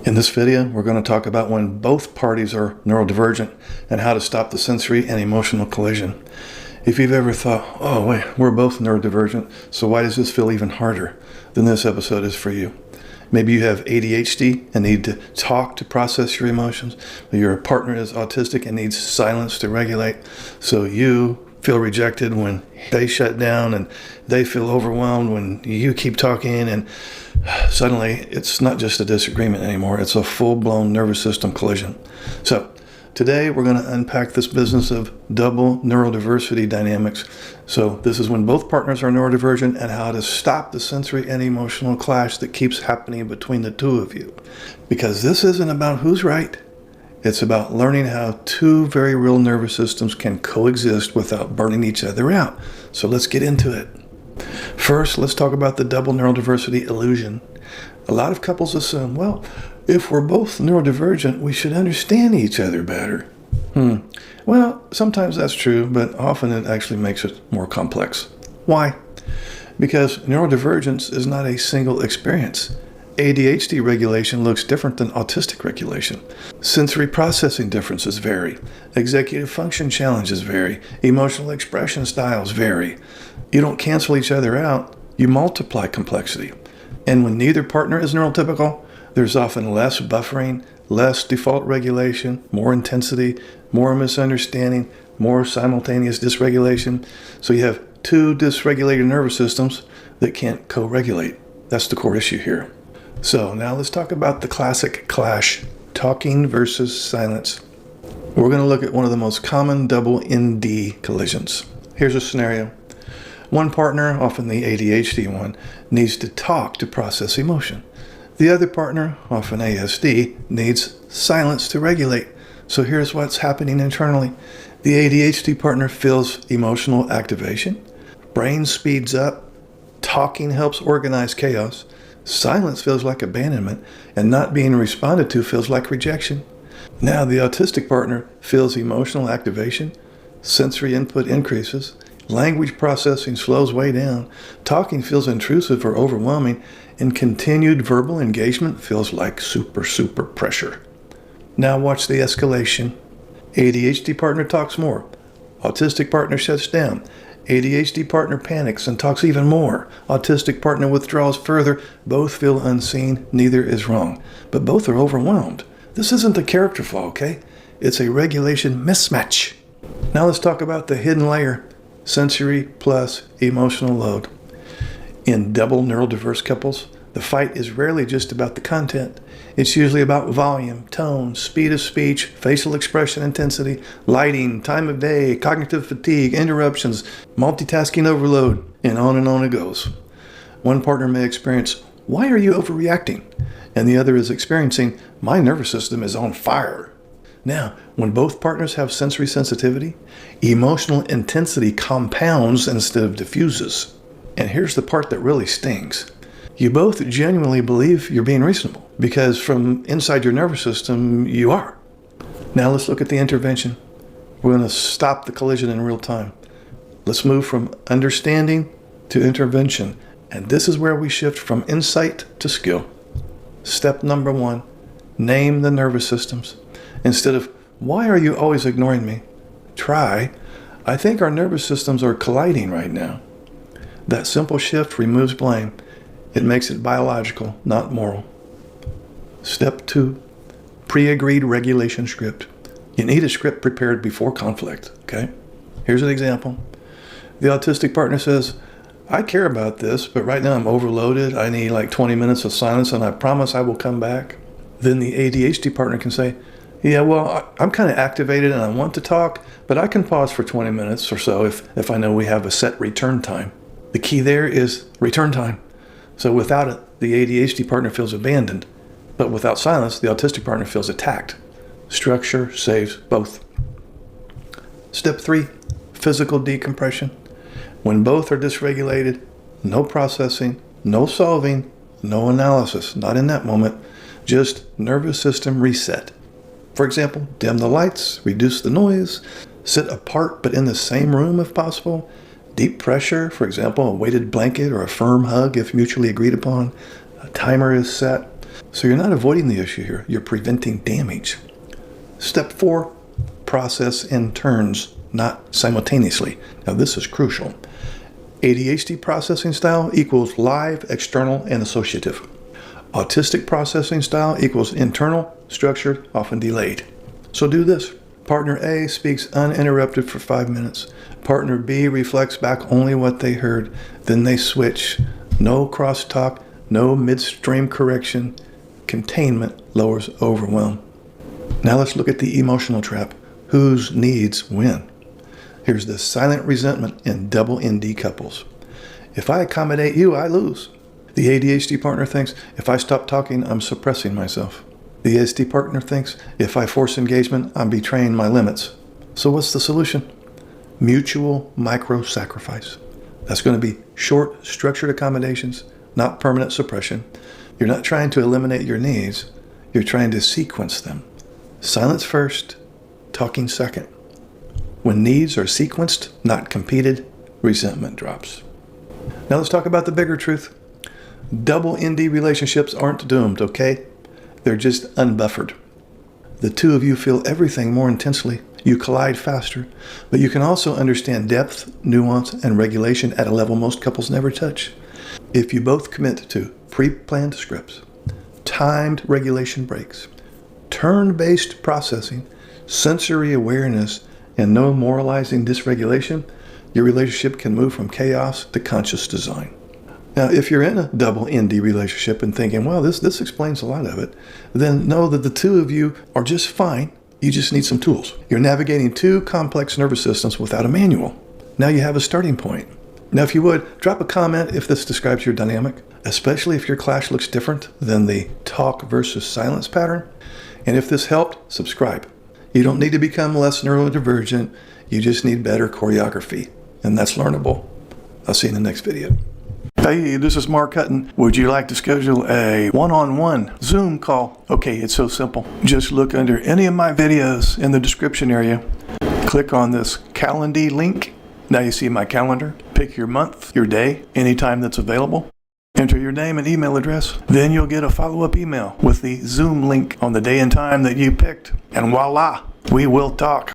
In this video, we're going to talk about when both parties are neurodivergent and how to stop the sensory and emotional collision. If you've ever thought, oh wait, we're both neurodivergent, so why does this feel even harder? Then this episode is for you. Maybe you have ADHD and need to talk to process your emotions. Your partner is autistic and needs silence to regulate. So you feel rejected when they shut down and they feel overwhelmed when you keep talking, and suddenly it's not just a disagreement anymore, it's a full-blown nervous system collision. So today we're going to unpack this business of double neurodiversity dynamics. So this is when both partners are neurodivergent and how to stop the sensory and emotional clash that keeps happening between the two of you. Because this isn't about who's right. It's about learning how two very real nervous systems can coexist without burning each other out. So let's get into it. First, let's talk about the double neurodiversity illusion. A lot of couples assume, well, if we're both neurodivergent, we should understand each other better. Well, sometimes that's true, but often it actually makes it more complex. Why? Because neurodivergence is not a single experience. ADHD regulation looks different than autistic regulation. Sensory processing differences vary. Executive function challenges vary. Emotional expression styles vary. You don't cancel each other out, you multiply complexity. And when neither partner is neurotypical, there's often less buffering, less default regulation, more intensity, more misunderstanding, more simultaneous dysregulation. So you have two dysregulated nervous systems that can't co-regulate. That's the core issue here. So now let's talk about the classic clash, talking versus silence. We're going to look at one of the most common double ND collisions. Here's a scenario. One partner, often the ADHD one, needs to talk to process emotion. The other partner, often ASD, needs silence to regulate. So here's what's happening internally. The ADHD partner feels emotional activation. Brain speeds up. Talking helps organize chaos. Silence feels like abandonment, and not being responded to feels like rejection. Now the autistic partner feels emotional activation, sensory input increases, language processing slows way down, talking feels intrusive or overwhelming, and continued verbal engagement feels like super pressure. Now watch the escalation. ADHD partner talks more. Autistic partner shuts down. ADHD partner panics and talks even more. Autistic partner withdraws further. Both feel unseen. Neither is wrong. But both are overwhelmed. This isn't a character flaw, okay? It's a regulation mismatch. Now let's talk about the hidden layer. Sensory plus emotional load. In double neurodiverse couples, the fight is rarely just about the content. It's usually about volume, tone, speed of speech, facial expression intensity, lighting, time of day, cognitive fatigue, interruptions, multitasking overload, and on it goes. One partner may experience, "Why are you overreacting?" And the other is experiencing, "My nervous system is on fire." Now, when both partners have sensory sensitivity, emotional intensity compounds instead of diffuses. And here's the part that really stings. You both genuinely believe you're being reasonable, because from inside your nervous system, you are. Now let's look at the intervention. We're going to stop the collision in real time. Let's move from understanding to intervention. And this is where we shift from insight to skill. Step number 1, name the nervous systems. Instead of, "Why are you always ignoring me?" Try, "I think our nervous systems are colliding right now." That simple shift removes blame. It makes it biological, not moral. Step 2, pre-agreed regulation script. You need a script prepared before conflict, okay? Here's an example. The autistic partner says, "I care about this, but right now I'm overloaded. I need like 20 minutes of silence, and I promise I will come back." Then the ADHD partner can say, "Yeah, well, I'm kind of activated and I want to talk, but I can pause for 20 minutes or so if I know we have a set return time." The key there is return time. So without it, the ADHD partner feels abandoned, but without silence, the autistic partner feels attacked. Structure saves both. Step 3, physical decompression. When both are dysregulated, no processing, no solving, no analysis, not in that moment, just nervous system reset. For example, dim the lights, reduce the noise, sit apart but in the same room if possible. Deep pressure, for example, a weighted blanket or a firm hug if mutually agreed upon. A timer is set. So you're not avoiding the issue here, you're preventing damage. Step 4, process in turns, not simultaneously. Now this is crucial. ADHD processing style equals live, external, and associative. Autistic processing style equals internal, structured, often delayed. So do this. Partner A speaks uninterrupted for 5 minutes. Partner B reflects back only what they heard. Then they switch. No crosstalk, no midstream correction. Containment lowers overwhelm. Now let's look at the emotional trap. Whose needs win? Here's the silent resentment in double ND couples. If I accommodate you, I lose. The ADHD partner thinks, if I stop talking, I'm suppressing myself. The ASD partner thinks, if I force engagement, I'm betraying my limits. So what's the solution? Mutual micro-sacrifice. That's going to be short, structured accommodations, not permanent suppression. You're not trying to eliminate your needs. You're trying to sequence them. Silence first, talking second. When needs are sequenced, not competed, resentment drops. Now let's talk about the bigger truth. Double ND relationships aren't doomed, okay? They're just unbuffered. The two of you feel everything more intensely. You collide faster, but you can also understand depth, nuance, and regulation at a level most couples never touch. If you both commit to pre-planned scripts, timed regulation breaks, turn-based processing, sensory awareness, and no moralizing dysregulation, your relationship can move from chaos to conscious design. Now, if you're in a double ND relationship and thinking, well, this explains a lot of it, then know that the two of you are just fine. You just need some tools. You're navigating two complex nervous systems without a manual. Now you have a starting point. Now, if you would, drop a comment if this describes your dynamic, especially if your clash looks different than the talk versus silence pattern. And if this helped, subscribe. You don't need to become less neurodivergent. You just need better choreography, and that's learnable. I'll see you in the next video. Hey, this is Mark Hutton. Would you like to schedule a one-on-one Zoom call? Okay, it's so simple. Just look under any of my videos in the description area. Click on this Calendly link. Now you see my calendar. Pick your month, your day, anytime that's available. Enter your name and email address. Then you'll get a follow-up email with the Zoom link on the day and time that you picked. And voila, we will talk.